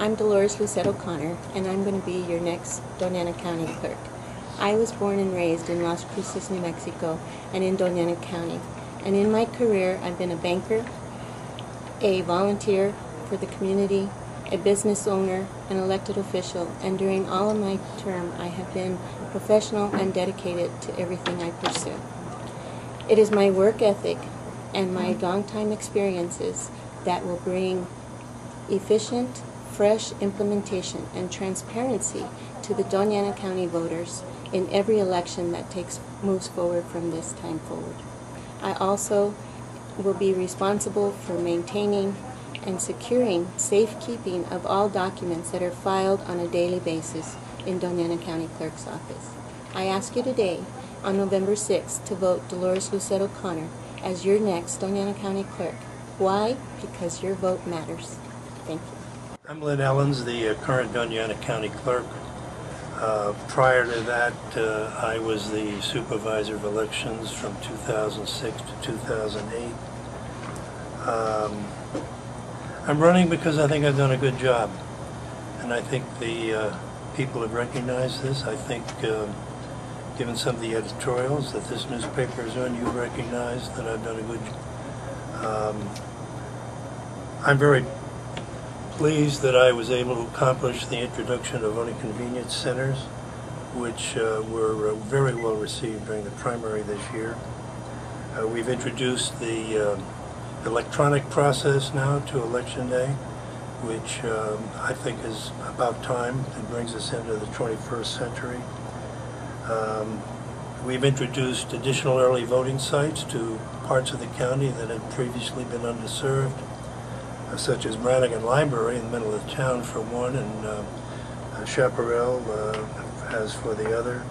I'm Dolores Lucette O'Connor, and I'm going to be your next Doña County clerk. I was born and raised in Las Cruces, New Mexico, and in Doña County. And in my career, I've been a banker, a volunteer for the community, a business owner, an elected official, and during all of my term, I have been professional and dedicated to everything I pursue. It is my work ethic and my long-time experiences that will bring efficient, fresh implementation and transparency to the Doña County voters in every election that moves forward from this time forward. I also will be responsible for maintaining and securing safekeeping of all documents that are filed on a daily basis in Doña County Clerk's office. I ask you today, on November 6th, to vote Dolores Lucette O'Connor as your next Doña County Clerk. Why? Because your vote matters. Thank you. I'm Lynn Ellens, the current Doña County Clerk. Prior to that, I was the Supervisor of Elections from 2006 to 2008. I'm running because I think I've done a good job, and I think the people have recognized this. I think, given some of the editorials that this newspaper is on, you recognize that I've done a good job. I'm very pleased that I was able to accomplish the introduction of voting convenience centers, which were very well received during the primary this year. We've introduced the electronic process now to Election Day, which I think is about time and brings us into the 21st century. We've introduced additional early voting sites to parts of the county that had previously been underserved, such as Brannigan Library in the middle of the town for one, and Chaparral as for the other.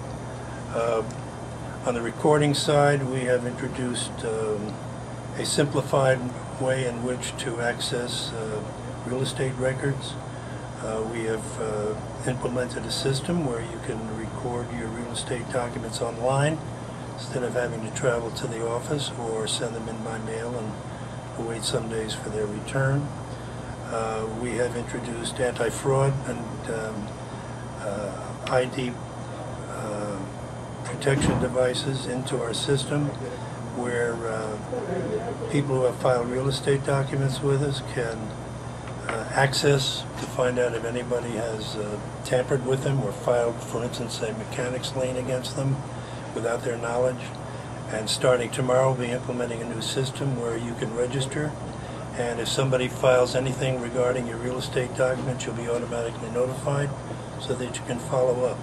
On the recording side, we have introduced a simplified way in which to access real estate records. We have implemented a system where you can record your real estate documents online instead of having to travel to the office or send them in by mail and wait some days for their return. We have introduced anti-fraud and ID protection devices into our system, where people who have filed real estate documents with us can access to find out if anybody has tampered with them or filed, for instance, a mechanics lien against them without their knowledge. And starting tomorrow, we'll be implementing a new system where you can register, and if somebody files anything regarding your real estate documents, you'll be automatically notified so that you can follow up.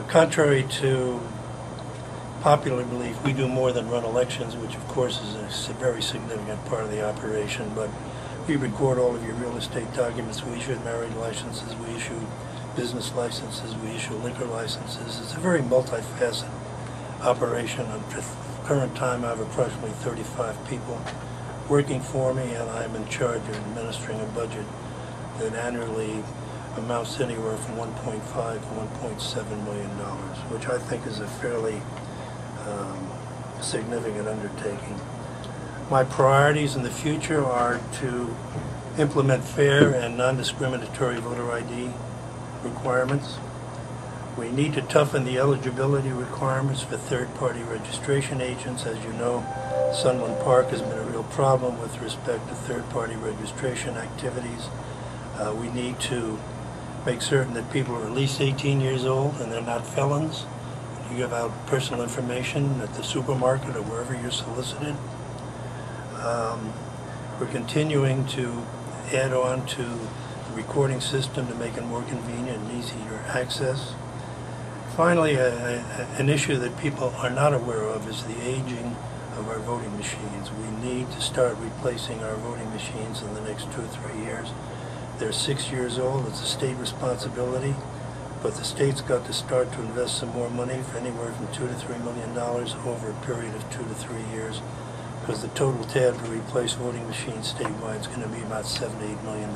Contrary to popular belief, we do more than run elections, which of course is a very significant part of the operation, but we record all of your real estate documents. We issue marriage licenses, we issue business licenses, we issue liquor licenses. It's a very multifaceted operation. At the current time, I have approximately 35 people working for me, and I'm in charge of administering a budget that annually amounts to anywhere from $1.5 to $1.7 million, which I think is a fairly significant undertaking. My priorities in the future are to implement fair and non-discriminatory voter ID requirements. We need to toughen the eligibility requirements for third-party registration agents. As you know, Sunland Park has been a real problem with respect to third-party registration activities. We need to make certain that people are at least 18 years old and they're not felons. You give out personal information at the supermarket or wherever you're solicited. We're continuing to add on to the recording system to make it more convenient and easier access. Finally, an issue that people are not aware of is the aging of our voting machines. We need to start replacing our voting machines in the next 2 or 3 years. They're 6 years old. It's a state responsibility, but the state's got to start to invest some more money, for anywhere from $2 to $3 million over a period of 2 to 3 years, because the total tab to replace voting machines statewide is going to be about $7 to $8 million.